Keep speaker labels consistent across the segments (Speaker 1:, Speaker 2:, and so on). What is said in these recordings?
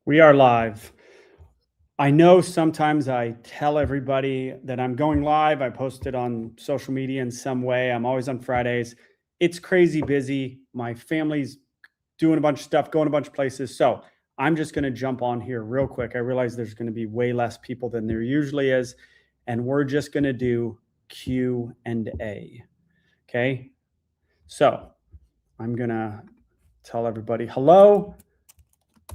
Speaker 1: We are live. I know sometimes I tell everybody that I'm going live. I post it on social media in some way. I'm always on Fridays. It's crazy busy. My family's doing a bunch of stuff, going a bunch of places. So I'm just going to jump on here real quick. I realize there's going to be way less people than there usually is. And we're just going to do Q&A. Okay. So I'm going to tell everybody hello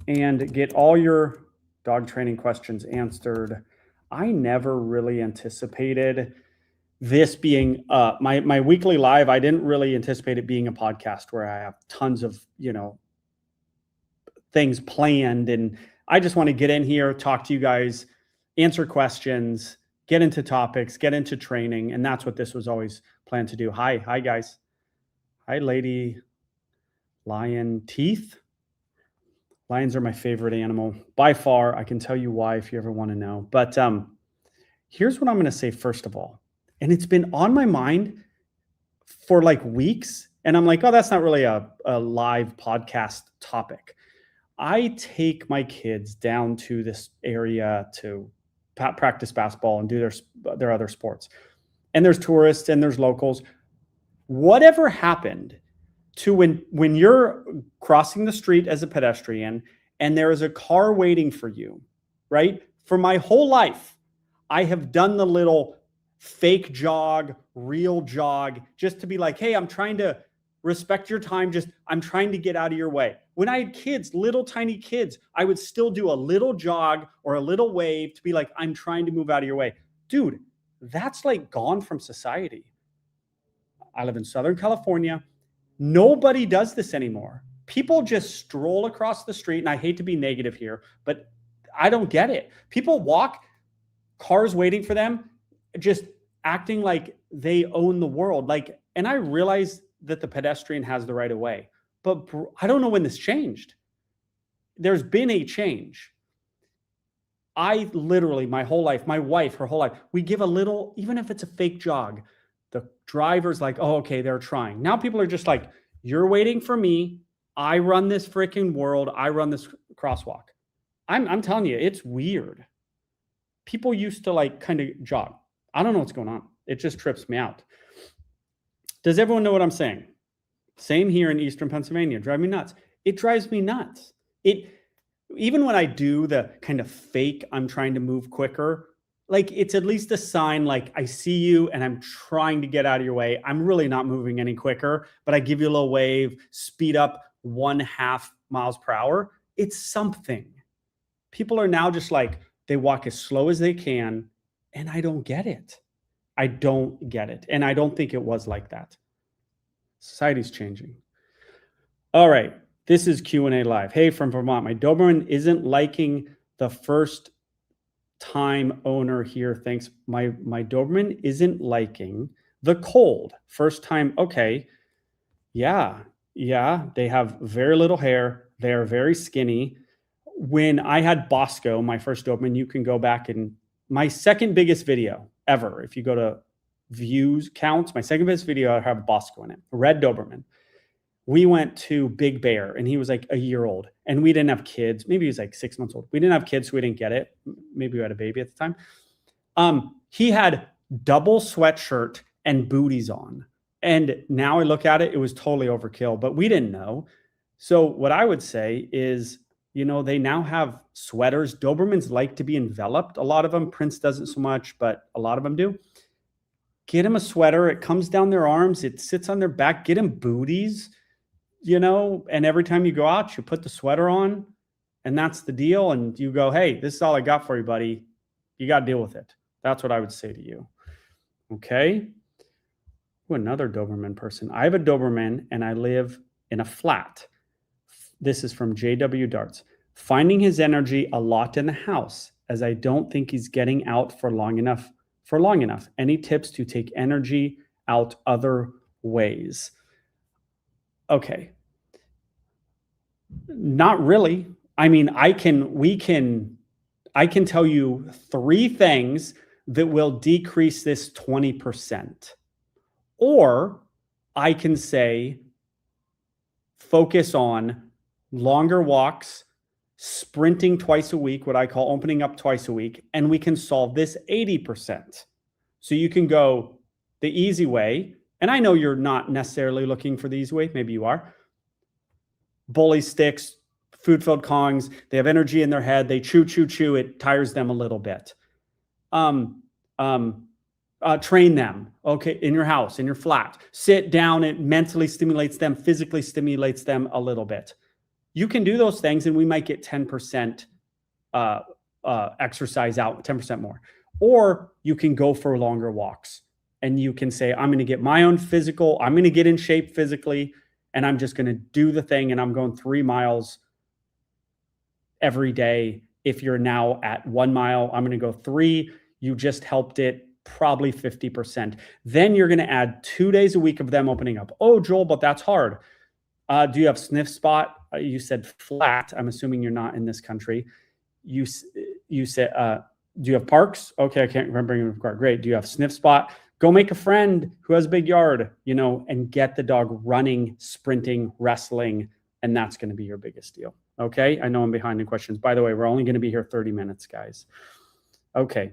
Speaker 1: and get all your dog training questions answered. I never really anticipated this being my weekly live. I didn't really anticipate it being a podcast where I have tons of, things planned. And I just want to get in here, talk to you guys, answer questions, get into topics, get into training. And that's what this was always planned to do. Hi guys. Hi, Lady Lion Teeth. Lions are my favorite animal by far. I can tell you why if you ever want to know. But here's what I'm going to say first of all. And it's been on my mind for like weeks. And I'm like, oh, that's not really a live podcast topic. I take my kids down to this area to practice basketball and do their other sports. And there's tourists and there's locals. Whatever happened to when you're crossing the street as a pedestrian and there is a car waiting for you, right? For my whole life, I have done the little fake jog, real jog, just to be like, hey, I'm trying to respect your time. I'm trying to get out of your way. When I had kids, little tiny kids, I would still do a little jog or a little wave to be like, I'm trying to move out of your way. Dude, that's like gone from society. I live in Southern California. Nobody does this anymore. People just stroll across the street, and I hate to be negative here, but I don't get it. People walk, cars waiting for them, just acting like they own the world. And I realize that the pedestrian has the right of way, but I don't know when this changed. There's been a change. I literally, my whole life, my wife, her whole life, we give a little, even if it's a fake jog, the driver's like, oh, okay, they're trying. Now people are just like, you're waiting for me. I run this freaking world. I run this crosswalk. I'm telling you, it's weird. People used to like kind of jog. I don't know what's going on. It just trips me out. Does everyone know what I'm saying? Same here in Eastern Pennsylvania. Drive me nuts. It drives me nuts. Even when I do the kind of fake, I'm trying to move quicker, like it's at least a sign, like I see you and I'm trying to get out of your way. I'm really not moving any quicker, but I give you a little wave, speed up 1/2 miles per hour. It's something. People are now just like, they walk as slow as they can. And I don't get it. I don't get it. And I don't think it was like that. Society's changing. All right. This is Q&A live. Hey, from Vermont, my Doberman isn't liking the first time owner here. Thanks. My Doberman isn't liking the cold. First time. Okay. Yeah. They have very little hair. They are very skinny. When I had Bosco, my first Doberman, you can go back and my second biggest video ever. If you go to views counts, my second biggest video, I have Bosco in it, a red Doberman. We went to Big Bear and he was like a year old and we didn't have kids. Maybe he was like 6 months old. We didn't have kids, so we didn't get it. Maybe we had a baby at the time. He had double sweatshirt and booties on. And now I look at it, it was totally overkill, but we didn't know. So what I would say is, they now have sweaters. Dobermans like to be enveloped. A lot of them, Prince doesn't so much, but a lot of them do. Get them a sweater. It comes down their arms. It sits on their back. Get them booties. And every time you go out, you put the sweater on and that's the deal. And you go, hey, this is all I got for you, buddy. You got to deal with it. That's what I would say to you. Okay. Ooh, another Doberman person. I have a Doberman and I live in a flat. This is from JW Darts. Finding his energy a lot in the house as I don't think he's getting out for long enough. Any tips to take energy out other ways? Okay. Not really. I mean, I can tell you 3 things that will decrease this 20%. Or I can say, focus on longer walks, sprinting twice a week, what I call opening up twice a week, and we can solve this 80%. So you can go the easy way, and I know you're not necessarily looking for the easy way, maybe you are. Bully sticks, food-filled Kongs, they have energy in their head, they chew, it tires them a little bit. Train them, okay, in your house, in your flat. Sit down, it mentally stimulates them, physically stimulates them a little bit. You can do those things and we might get 10% exercise out, 10% more. Or you can go for longer walks and you can say, I'm going to get my own physical, I'm going to get in shape physically, and I'm just going to do the thing, and I'm going 3 miles every day. If you're now at 1 mile, I'm going to go 3. You just helped it probably 50%. Then you're going to add 2 days a week of them opening up. Oh, Joel, but that's hard. Do you have sniff spot? You said flat. I'm assuming you're not in this country. You said, do you have parks? Okay, I can't remember your car. Great. Do you have sniff spot? Go make a friend who has a big yard, and get the dog running, sprinting, wrestling, and that's going to be your biggest deal. Okay, I know I'm behind in questions. By the way, we're only going to be here 30 minutes, guys. Okay.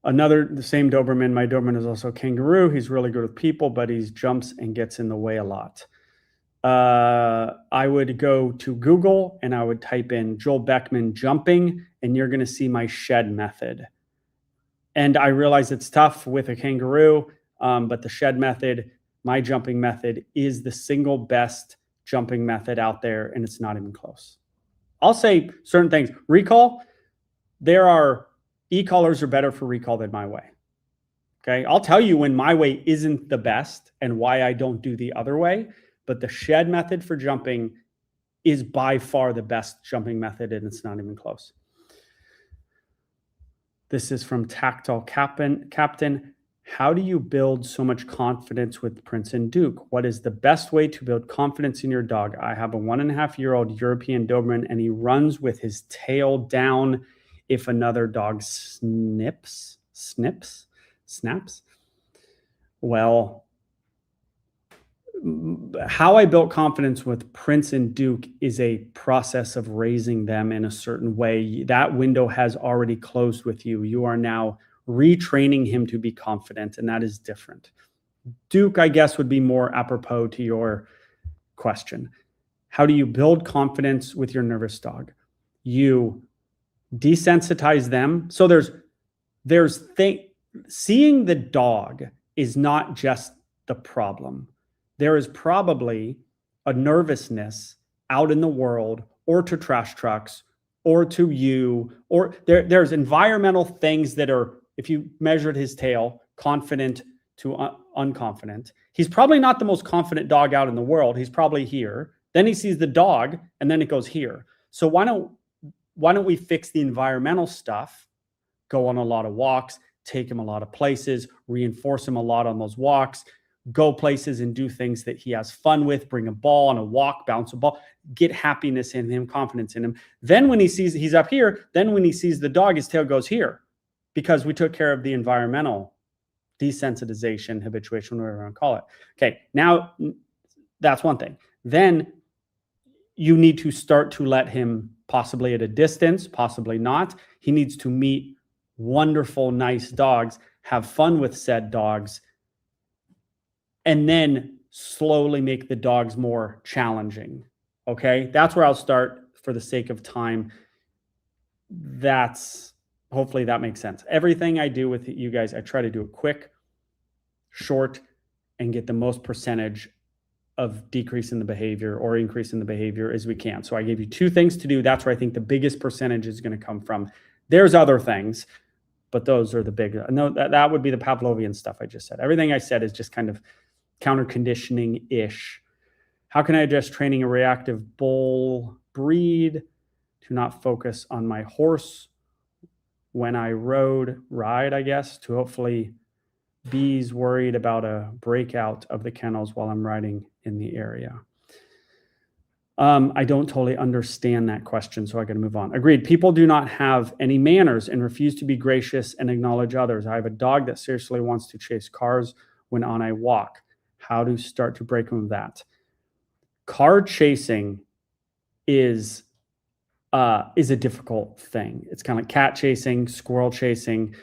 Speaker 1: The same Doberman. My Doberman is also a kangaroo. He's really good with people, but he jumps and gets in the way a lot. I would go to Google and I would type in Joel Beckman jumping, and you're going to see my shed method. And I realize it's tough with a kangaroo, but the shed method, my jumping method, is the single best jumping method out there, and it's not even close. I'll say certain things. Recall, there are e-collars are better for recall than my way. Okay, I'll tell you when my way isn't the best and why I don't do the other way, but the shed method for jumping is by far the best jumping method, and it's not even close. This is from Tactile Captain. How do you build so much confidence with Prince and Duke? What is the best way to build confidence in your dog? I have a 1.5-year-old European Doberman, and he runs with his tail down if another dog snaps. Well, how I built confidence with Prince and Duke is a process of raising them in a certain way. That window has already closed with you. You are now retraining him to be confident, and that is different. Duke, I guess, would be more apropos to your question. How do you build confidence with your nervous dog? You desensitize them. So seeing the dog is not just the problem. There is probably a nervousness out in the world, or to trash trucks, or to you, or there's environmental things that are, if you measured his tail, confident to unconfident. He's probably not the most confident dog out in the world. He's probably here. Then he sees the dog, and then it goes here. So why don't we fix the environmental stuff, go on a lot of walks, take him a lot of places, reinforce him a lot on those walks, go places and do things that he has fun with, bring a ball on a walk, bounce a ball, get happiness in him, confidence in him. Then when he sees he's up here, then when he sees the dog, his tail goes here because we took care of the environmental desensitization, habituation, whatever you want to call it. Okay, now that's one thing. Then you need to start to let him, possibly at a distance, possibly not. He needs to meet wonderful, nice dogs, have fun with said dogs, and then slowly make the dogs more challenging. Okay, that's where I'll start for the sake of time. Hopefully that makes sense. Everything I do with you guys, I try to do it quick, short, and get the most percentage of decrease in the behavior or increase in the behavior as we can. So I gave you 2 things to do. That's where I think the biggest percentage is going to come from. There's other things, but those are the big. No, that would be the Pavlovian stuff I just said. Everything I said is just kind of counter conditioning-ish. How can I adjust training a reactive bull breed to not focus on my horse when I ride, I guess, to hopefully bees worried about a breakout of the kennels while I'm riding in the area? I don't totally understand that question, so I got to move on. Agreed. People do not have any manners and refuse to be gracious and acknowledge others. I have a dog that seriously wants to chase cars when on a walk. How to start to break them of that? Car chasing is is a difficult thing. It's kind of like cat chasing, squirrel chasing.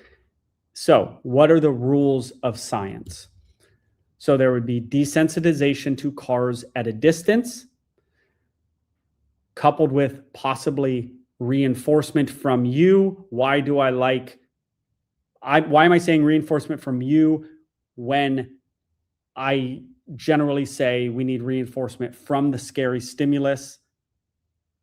Speaker 1: So what are the rules of science? So there would be desensitization to cars at a distance, coupled with possibly reinforcement from you. Why am I saying reinforcement from you when I generally say we need reinforcement from the scary stimulus,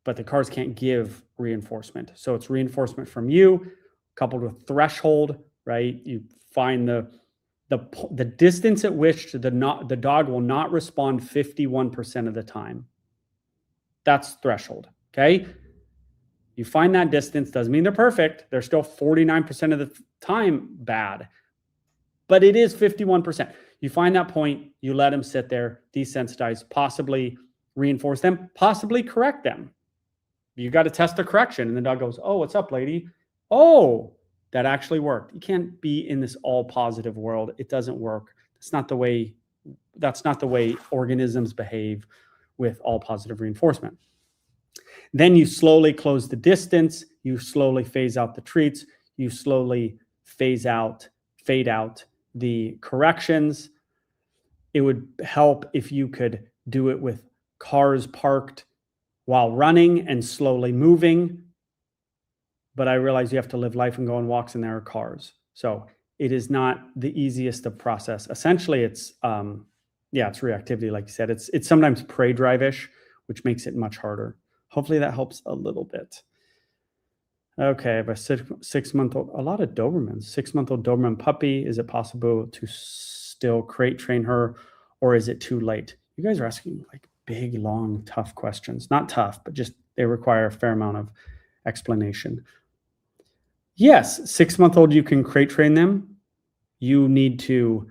Speaker 1: but the cars can't give reinforcement. So it's reinforcement from you coupled with threshold, right? You find the distance at which the dog will not respond 51% of the time. That's threshold, okay? You find that distance, doesn't mean they're perfect. They're still 49% of the time bad, but it is 51%. You find that point, you let them sit there, desensitize, possibly reinforce them, possibly correct them. You got to test the correction. And the dog goes, oh, what's up, lady? Oh, that actually worked. You can't be in this all positive world. It doesn't work. That's not the way organisms behave with all positive reinforcement. Then you slowly close the distance. You slowly phase out the treats. You slowly fade out the corrections. It would help if you could do it with cars parked while running and slowly moving. But I realize you have to live life and go on walks and there are cars. So it is not the easiest of process. Essentially, it's reactivity, like you said. It's sometimes prey drive-ish, which makes it much harder. Hopefully that helps a little bit. Okay, I have a 6-month-old, a lot of Dobermans. 6-month-old Doberman puppy. Is it possible to still crate train her, or is it too late? You guys are asking like big, long, tough questions. Not tough, but just they require a fair amount of explanation. Yes, 6-month-old, you can crate train them. You need to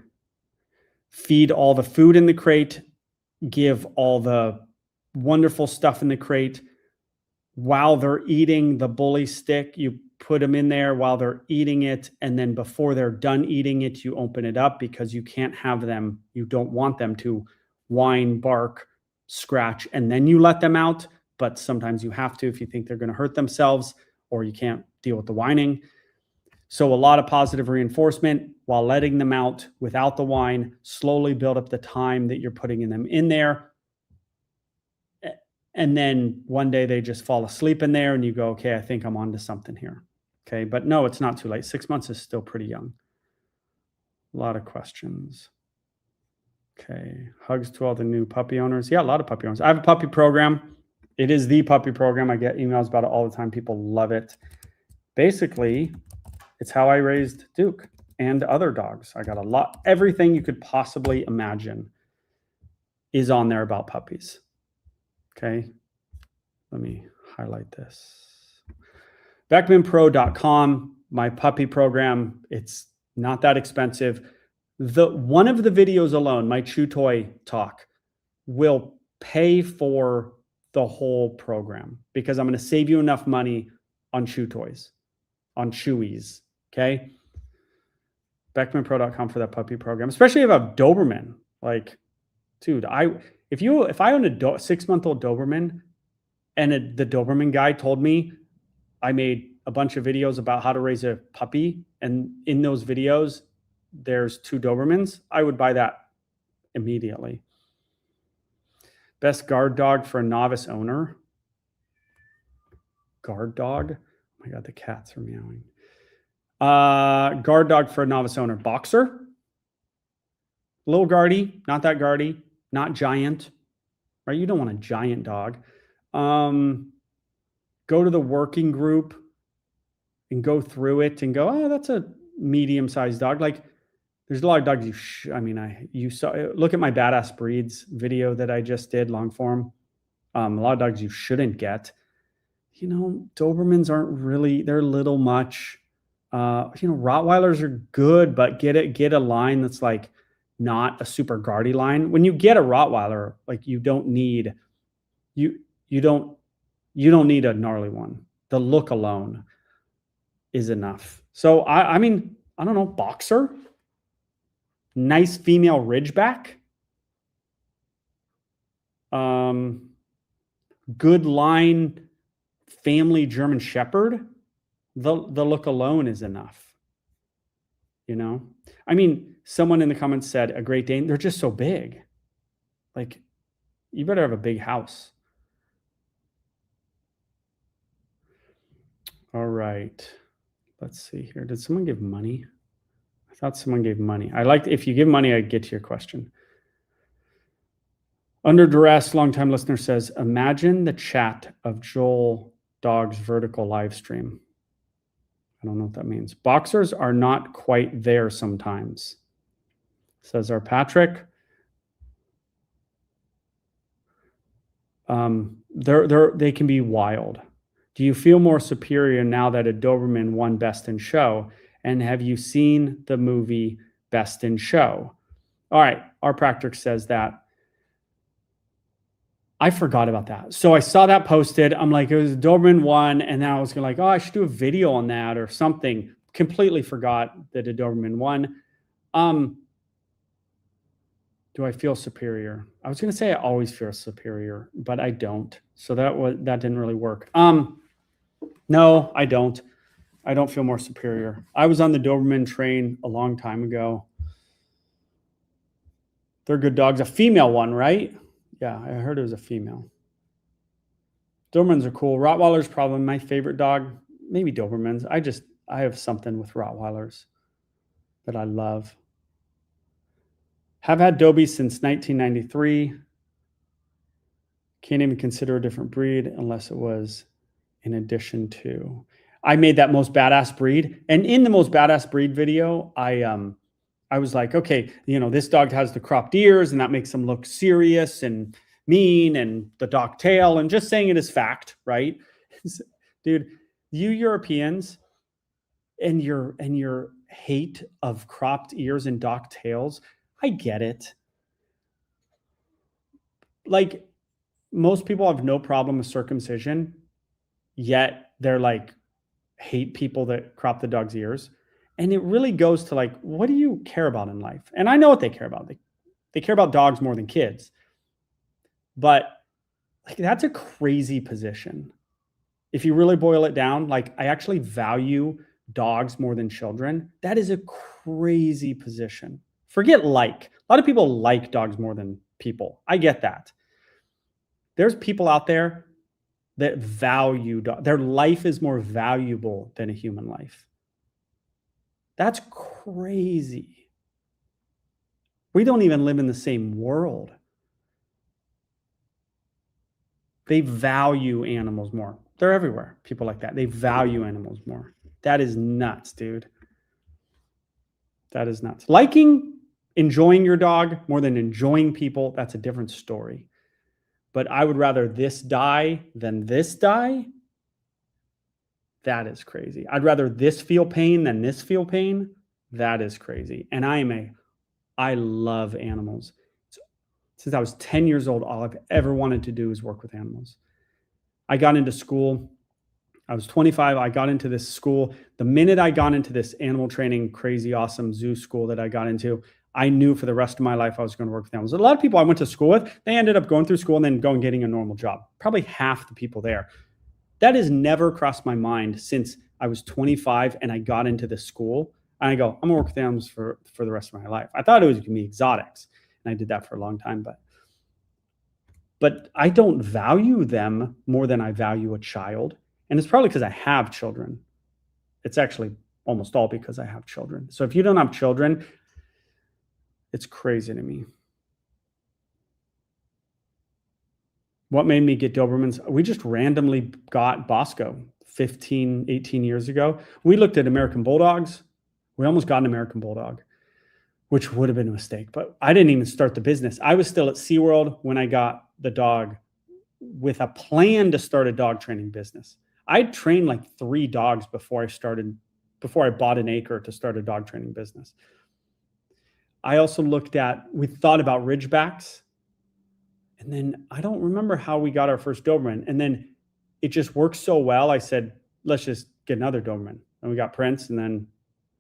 Speaker 1: feed all the food in the crate, give all the wonderful stuff in the crate. While they're eating the bully stick, you put them in there while they're eating it. And then before they're done eating it, you open it up because you can't have them. You don't want them to whine, bark, scratch, and then you let them out. But sometimes you have to if you think they're going to hurt themselves or you can't deal with the whining. So a lot of positive reinforcement while letting them out without the whine, slowly build up the time that you're putting them in there. And then one day they just fall asleep in there and you go, okay, I think I'm onto something here. Okay, but no, it's not too late. 6 months is still pretty young. A lot of questions. Okay, hugs to all the new puppy owners. Yeah, a lot of puppy owners. I have a puppy program. It is the puppy program. I get emails about it all the time. People love it. Basically, it's how I raised Duke and other dogs. I got a lot. Everything you could possibly imagine is on there about puppies. Okay, let me highlight this. BeckmanPro.com, my puppy program. It's not that expensive. One of the videos alone, my chew toy talk, will pay for the whole program because I'm going to save you enough money on chew toys, on chewies. Okay, BeckmanPro.com for that puppy program, especially if I have Doberman. Like, dude, if I own a 6-month-old Doberman and the Doberman guy told me I made a bunch of videos about how to raise a puppy, and in those videos there's 2 Dobermans, I would buy that immediately. Best guard dog for a novice owner. Guard dog? Oh my God, the cats are meowing. Guard dog for a novice owner. Boxer. Little guardy, not that guardy. Not giant, right? You don't want a giant dog. Go to the working group and go through it and go, oh, that's a medium-sized dog. Like, there's a lot of dogs you saw. Look at my Badass Breeds video that I just did, long form. A lot of dogs you shouldn't get. Dobermans aren't really, they're a little much. Rottweilers are good, but get a line that's like not a super guardy line. When you get a Rottweiler, like you don't need a gnarly one. The look alone is enough. So I don't know, boxer, nice female Ridgeback, good line, family German Shepherd, the look alone is enough. You know, I mean, someone in the comments said a Great Dane, they're just so big. Like, you better have a big house. All right. Let's see here. Did someone give money? I thought someone gave money. If you give money, I get to your question. Under duress, longtime listener says, imagine the chat of Joel Dog's vertical live stream. I don't know what that means. Boxers are not quite there sometimes, says our Patrick. They can be wild. Do you feel more superior now that a Doberman won Best in Show? And have you seen the movie Best in Show? All right, our Patrick says that. I forgot about that. So I saw that posted. I'm like, it was Doberman 1. And then I was like, oh, I should do a video on that or something. Completely forgot that a Doberman 1. Do I feel superior? I was going to say I always feel superior, but I don't. So that didn't really work. No, I don't. I don't feel more superior. I was on the Doberman train a long time ago. They're good dogs. A female one, right? Yeah, I heard it was a female. Dobermans are cool. Rottweiler's probably my favorite dog. Maybe Dobermans. I have something with Rottweilers that I love. Have had Dobies since 1993. Can't even consider a different breed unless it was in addition to. I made that most badass breed. And in the most badass breed video, I was like, okay, this dog has the cropped ears and that makes him look serious and mean and the dock tail and just saying it as fact, right? Dude, you Europeans and your hate of cropped ears and dock tails, I get it. Like, most people have no problem with circumcision, yet they're like, hate people that crop the dog's ears. And it really goes to like, what do you care about in life? And I know what they care about. They care about dogs more than kids. But like, that's a crazy position. If you really boil it down, like, I actually value dogs more than children. That is a crazy position. Forget like. A lot of people like dogs more than people. I get that. There's people out there that value dogs. Their life is more valuable than a human life. That's crazy. We don't even live in the same world. They value animals more. They're everywhere. People like that. They value animals more. That is nuts, dude. That is nuts. Enjoying your dog more than enjoying people, that's a different story. But I would rather this die than this die. That is crazy. I'd rather this feel pain than this feel pain. That is crazy. And I love animals. Since I was 10 years old, all I've ever wanted to do is work with animals. I got into school. I was 25. I got into this school. The minute I got into this animal training, crazy, awesome zoo school that I got into, I knew for the rest of my life I was going to work with animals. A lot of people I went to school with, they ended up going through school and then getting a normal job. Probably half the people there. That has never crossed my mind since I was 25 and I got into this school. And I go, I'm going to work with animals for the rest of my life. I thought it was going to be exotics. And I did that for a long time. But I don't value them more than I value a child. And it's probably because I have children. It's actually almost all because I have children. So if you don't have children, it's crazy to me. What made me get Dobermans? We just randomly got Bosco 15, 18 years ago. We looked at American Bulldogs. We almost got an American Bulldog, which would have been a mistake. But I didn't even start the business. I was still at SeaWorld when I got the dog with a plan to start a dog training business. I trained like 3 dogs before I bought an acre to start a dog training business. I also we thought about Ridgebacks. And then I don't remember how we got our first Doberman. And then it just worked so well. I said, let's just get another Doberman. And we got Prince and then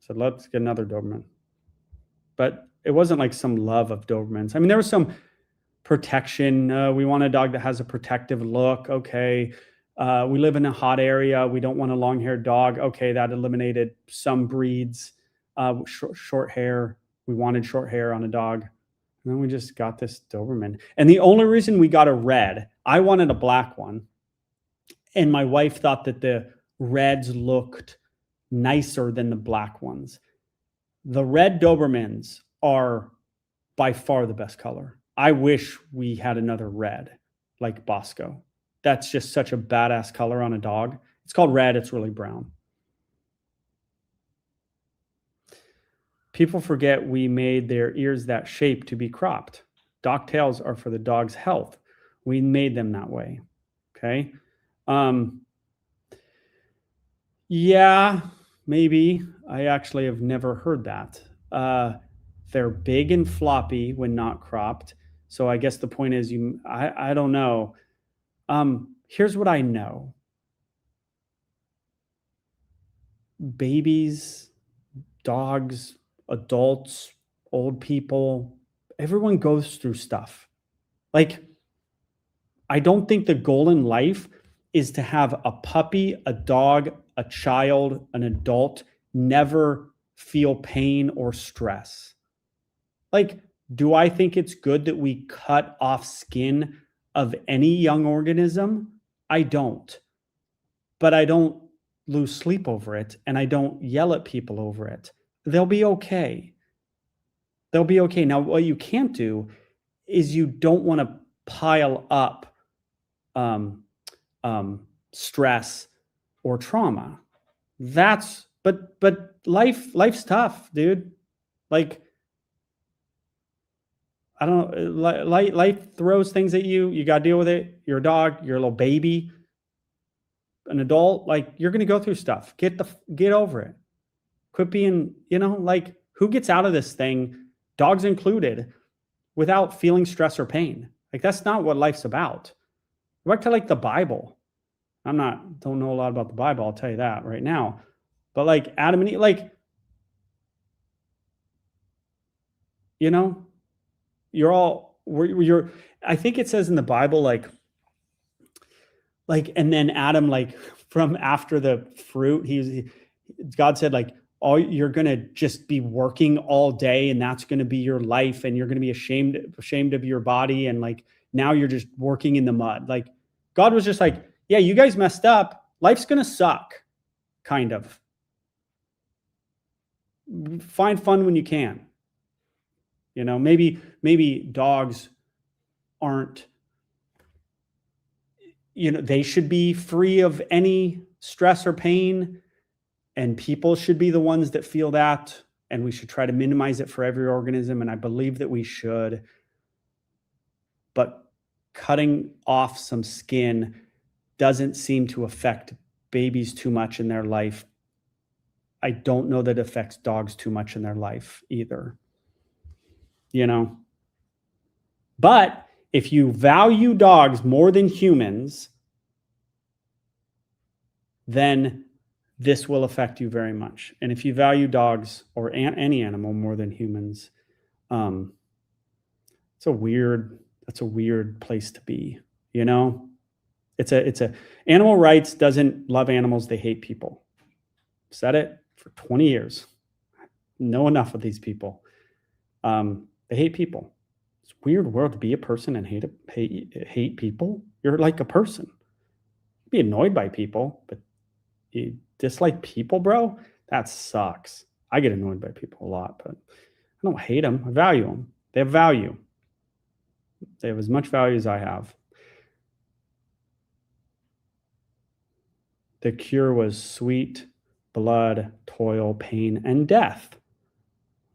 Speaker 1: said, let's get another Doberman. But it wasn't like some love of Dobermans. I mean, there was some protection. We want a dog that has a protective look. Okay. We live in a hot area. We don't want a long-haired dog. Okay, that eliminated some breeds. Short hair. We wanted short hair on a dog. And then we just got this Doberman. And the only reason we got a red, I wanted a black one. And my wife thought that the reds looked nicer than the black ones. The red Dobermans are by far the best color. I wish we had another red like Bosco. That's just such a badass color on a dog. It's called red. It's really brown. People forget we made their ears that shape to be cropped. Dock tails are for the dog's health. We made them that way. Okay. Yeah, maybe. I actually have never heard that. They're big and floppy when not cropped. So I guess the point is I don't know. Here's what I know. Babies, dogs, adults, old people, everyone goes through stuff. Like, I don't think the goal in life is to have a puppy, a dog, a child, an adult never feel pain or stress. Like, do I think it's good that we cut off skin of any young organism? I don't. But I don't lose sleep over it, and I don't yell at people over it. They'll be okay. They'll be okay. Now, what you can't do is you don't want to pile up stress or trauma. But life's tough, dude. Like, I don't know, life throws things at you. You got to deal with it. You're a dog, you're a little baby, an adult, like, you're going to go through stuff. Get over it. Quit being, like, who gets out of this thing, dogs included, without feeling stress or pain? Like, that's not what life's about. Go back to, like, the Bible. Don't know a lot about the Bible, I'll tell you that right now. But, like, Adam and Eve, like, I think it says in the Bible, like, and then Adam, like, from after the fruit, God said, like, you're going to just be working all day, and that's going to be your life, and you're going to be ashamed of your body. And, like, now you're just working in the mud. Like, God was just like, yeah, you guys messed up. Life's going to suck, kind of. Find fun when you can. Maybe dogs aren't, they should be free of any stress or pain, and people should be the ones that feel that, and we should try to minimize it for every organism, and I believe that we should. But cutting off some skin doesn't seem to affect babies too much in their life. I don't know that it affects dogs too much in their life either. But if you value dogs more than humans, then this will affect you very much. And if you value dogs or any animal more than humans, that's a weird place to be. It's animal rights doesn't love animals. They hate people. Said it for 20 years. Know enough of these people. They hate people. It's a weird world to be a person and hate people. You're like a person. Be annoyed by people, but you dislike people, bro? That sucks. I get annoyed by people a lot, but I don't hate them. I value them. They have value. They have as much value as I have. The cure was sweat, blood, toil, pain, and death.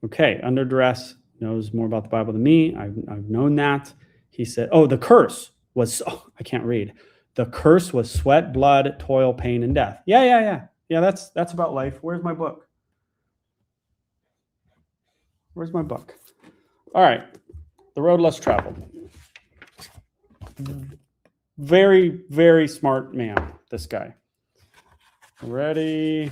Speaker 1: Okay, under duress knows more about the Bible than me. I've known that. He said, the curse was, I can't read. The curse was sweat, blood, toil, pain, and death. Yeah, that's about life. Where's my book? All right, the road less traveled. Very, very smart man, this guy. Ready?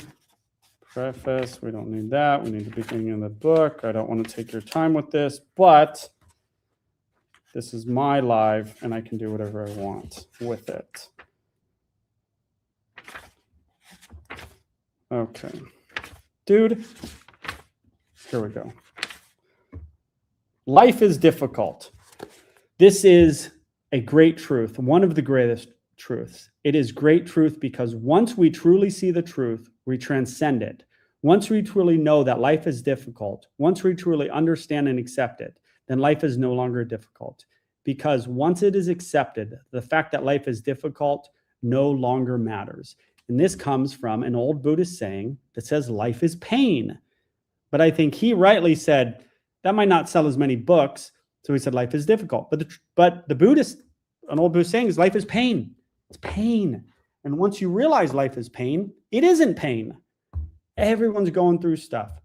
Speaker 1: Preface, we don't need that. We need the beginning of the book. I don't want to take your time with this, but this is my live, and I can do whatever I want with it. Okay. Dude, here we go. Life is difficult. This is a great truth, one of the greatest truths. It is great truth because once we truly see the truth, we transcend it. Once we truly know that life is difficult, once we truly understand and accept it, then life is no longer difficult. Because once it is accepted, the fact that life is difficult no longer matters. And this comes from an old Buddhist saying that says life is pain. But I think he rightly said that might not sell as many books. So he said life is difficult. But the Buddhist, an old Buddhist saying is life is pain. It's pain. And once you realize life is pain, it isn't pain. Everyone's going through stuff.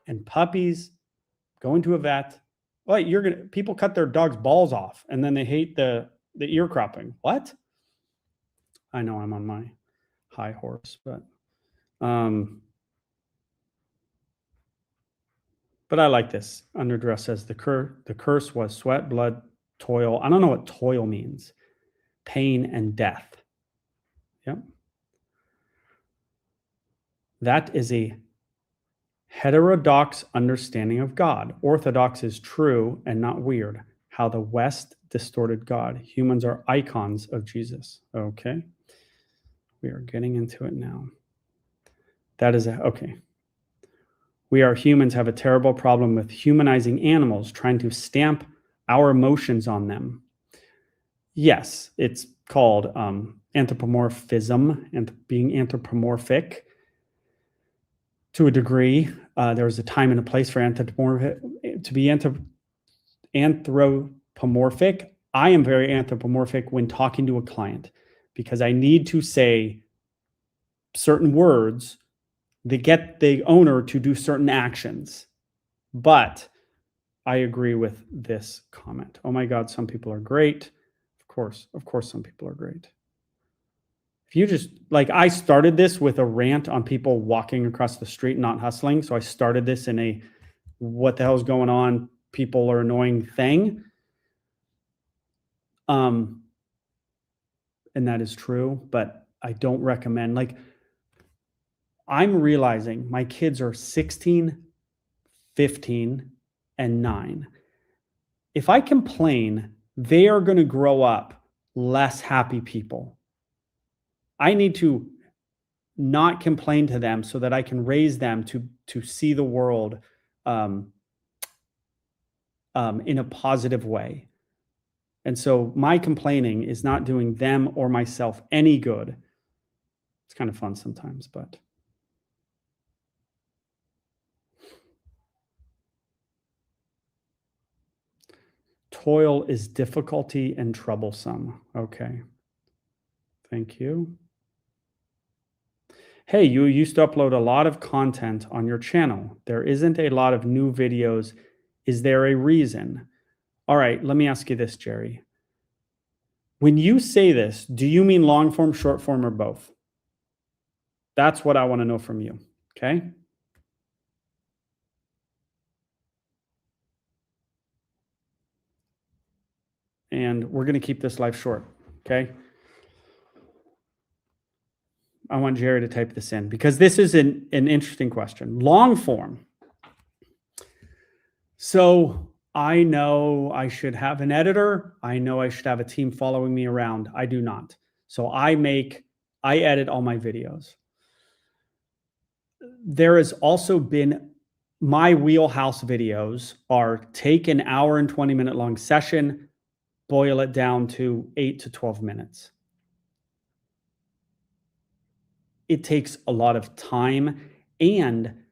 Speaker 1: And puppies, going to a vet. Well, people cut their dog's balls off and then they hate the ear cropping. What? I know I'm on my high horse, but I like this. Underdress says the curse was sweat, blood, toil. I don't know what toil means. Pain and death. Yep. That is a heterodox understanding of God. Orthodox is true and not weird. How the West distorted God. Humans are icons of Jesus. Okay. We are getting into it now. That is okay. We are humans have a terrible problem with humanizing animals, trying to stamp our emotions on them. Yes, it's called anthropomorphism and being anthropomorphic. To a degree, there was a time and a place for to be anthropomorphic. I am very anthropomorphic when talking to a client because I need to say certain words that get the owner to do certain actions. But I agree with this comment. Oh my God, some people are great. Of course, some people are great. If you just, I started this with a rant on people walking across the street, not hustling. So I started this in a, what the hell's going on? People are annoying thing. And that is true, but I don't recommend, I'm realizing my kids are 16, 15, and 9. If I complain, they are going to grow up less happy people. I need to not complain to them so that I can raise them to see the world in a positive way. And so my complaining is not doing them or myself any good. It's kind of fun sometimes, but. Toil is difficulty and troublesome. Okay. Thank you. Hey, you used to upload a lot of content on your channel. There isn't a lot of new videos. Is there a reason? All right, let me ask you this, Jerry. When you say this, do you mean long form, short form, or both? That's what I want to know from you, okay? And we're going to keep this live short, okay? I want Jerry to type this in because this is an interesting question. Long form. So I know I should have an editor. I know I should have a team following me around. I do not. So I edit all my videos. There has also been my wheelhouse videos are take an hour and 20-minute long session, boil it down to 8 to 12 minutes. It takes a lot of time. And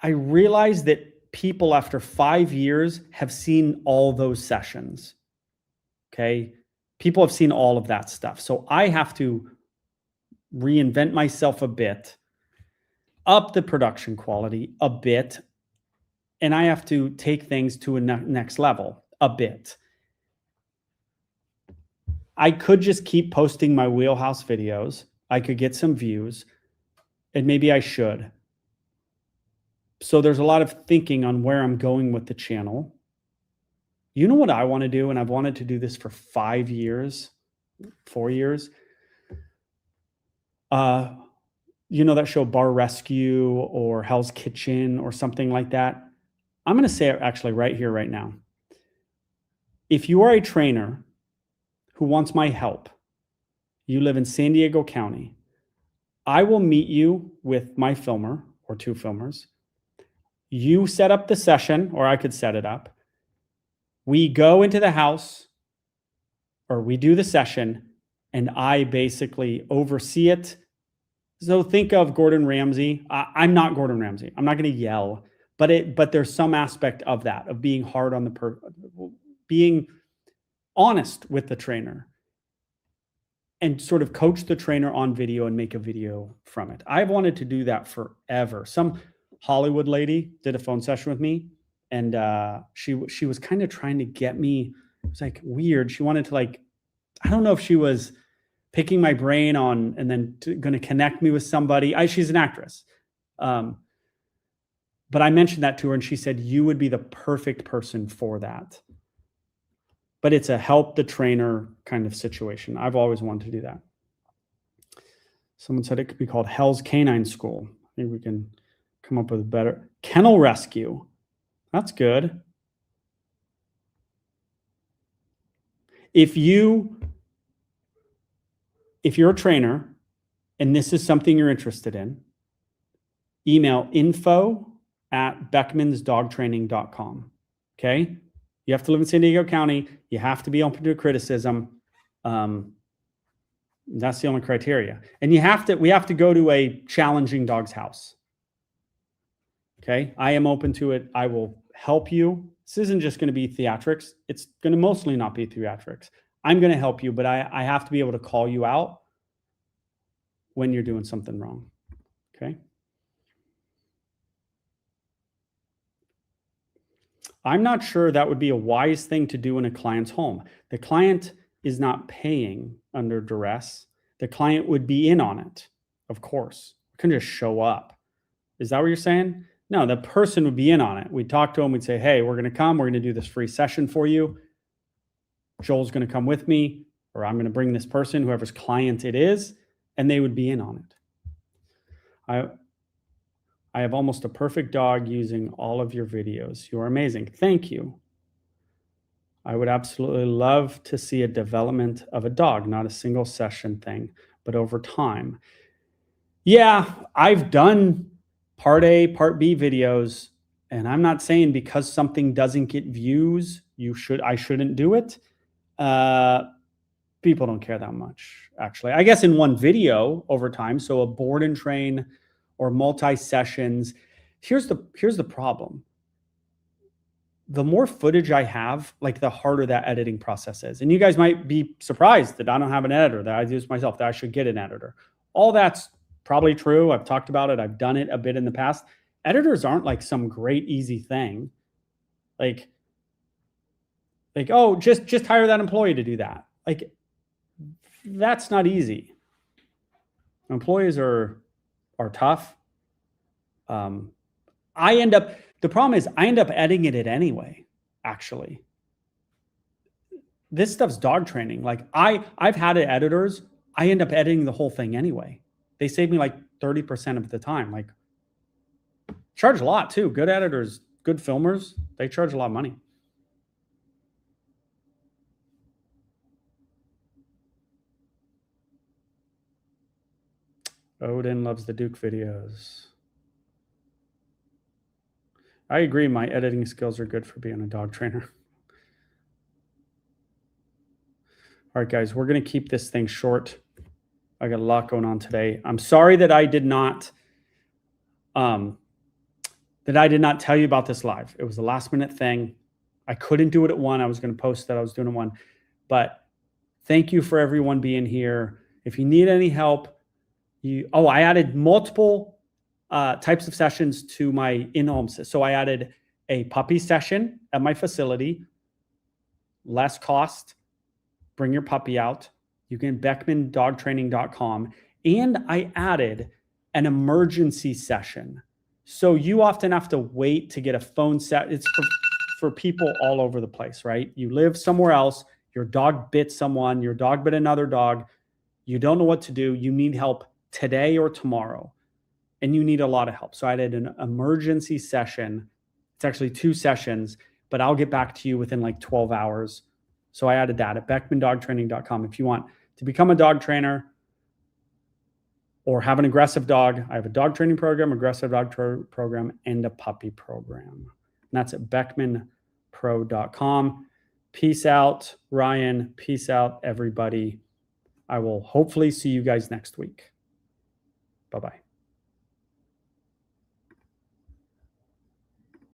Speaker 1: I realized that people after 5 years have seen all those sessions. Okay. People have seen all of that stuff. So I have to reinvent myself a bit, up the production quality a bit, and I have to take things to a next level a bit. I could just keep posting my wheelhouse videos. I could get some views, and maybe I should. So there's a lot of thinking on where I'm going with the channel. You know what I want to do, and I've wanted to do this for 5 years, 4 years. you know that show Bar Rescue or Hell's Kitchen or something like that? I'm going to say it actually right here, right now. If you are a trainer who wants my help, you live in San Diego County, I will meet you with my filmer or 2 filmers. You set up the session, or I could set it up. We go into the house, or we do the session, and I basically oversee it. So think of Gordon Ramsay. I'm not Gordon Ramsay. I'm not going to yell, but there's some aspect of that, of being hard on being honest with the trainer and sort of coach the trainer on video and make a video from it. I've wanted to do that forever. Some Hollywood lady did a phone session with me, and she was kind of trying to get me. It was like weird. She wanted to, like, I don't know if she was picking my brain on and then going to connect me with somebody. She's an actress. But I mentioned that to her, and she said, you would be the perfect person for that. But it's a help the trainer kind of situation. I've always wanted to do that. Someone said it could be called Hell's Canine School. I think we can come up with a better. Kennel Rescue. That's good. If you're a trainer and this is something you're interested in, email info@beckmansdogtraining.com. Okay? You have to live in San Diego County. You have to be open to criticism. That's the only criteria. And we have to go to a challenging dog's house. Okay? I am open to it. I will help you. This isn't just going to be theatrics. It's going to mostly not be theatrics. I'm going to help you, but I have to be able to call you out when you're doing something wrong. Okay? I'm not sure that would be a wise thing to do in a client's home. The client is not paying under duress. The client would be in on it, of course. We couldn't just show up. Is that what you're saying? No, the person would be in on it. We'd talk to them. We'd say, hey, we're going to come. We're going to do this free session for you. Joel's going to come with me, or I'm going to bring this person, whoever's client it is, and they would be in on it. I have almost a perfect dog using all of your videos. You are amazing. Thank you. I would absolutely love to see a development of a dog, not a single session thing, but over time. Yeah, I've done part A, part B videos, and I'm not saying because something doesn't get views, I shouldn't do it. People don't care that much, actually. I guess in one video over time, so a board and train or multi-sessions. Here's the problem. The more footage I have, like, the harder that editing process is. And you guys might be surprised that I don't have an editor, that I do this myself, that I should get an editor. All that's probably true. I've talked about it. I've done it a bit in the past. Editors aren't like some great easy thing. Like, oh, just hire that employee to do that. Like, that's not easy. Employees are tough. The problem is I end up editing it anyway, actually. This stuff's dog training. Like, I've had editors, I end up editing the whole thing anyway. They save me like 30% of the time. Like, charge a lot too. Good editors, good filmers, they charge a lot of money. Odin loves the Duke videos. I agree. My editing skills are good for being a dog trainer. All right, guys, we're going to keep this thing short. I got a lot going on today. I'm sorry that I did not tell you about this live. It was a last minute thing. I couldn't do it at 1. I was going to post that I was doing it at 1. But thank you for everyone being here. If you need any help, I added multiple types of sessions to my in-home. So I added a puppy session at my facility, less cost, bring your puppy out. You can beckmandogtraining.com. And I added an emergency session. So you often have to wait to get a phone set. It's for people all over the place, right? You live somewhere else. Your dog bit someone. Your dog bit another dog. You don't know what to do. You need help today or tomorrow. and you need a lot of help. So I did an emergency session. It's actually 2 sessions, but I'll get back to you within like 12 hours. So I added that at beckmandogtraining.com. If you want to become a dog trainer or have an aggressive dog, I have a dog training program, aggressive dog program, and a puppy program. And that's at beckmanpro.com. Peace out, Ryan. Peace out, everybody. I will hopefully see you guys next week. Bye-bye.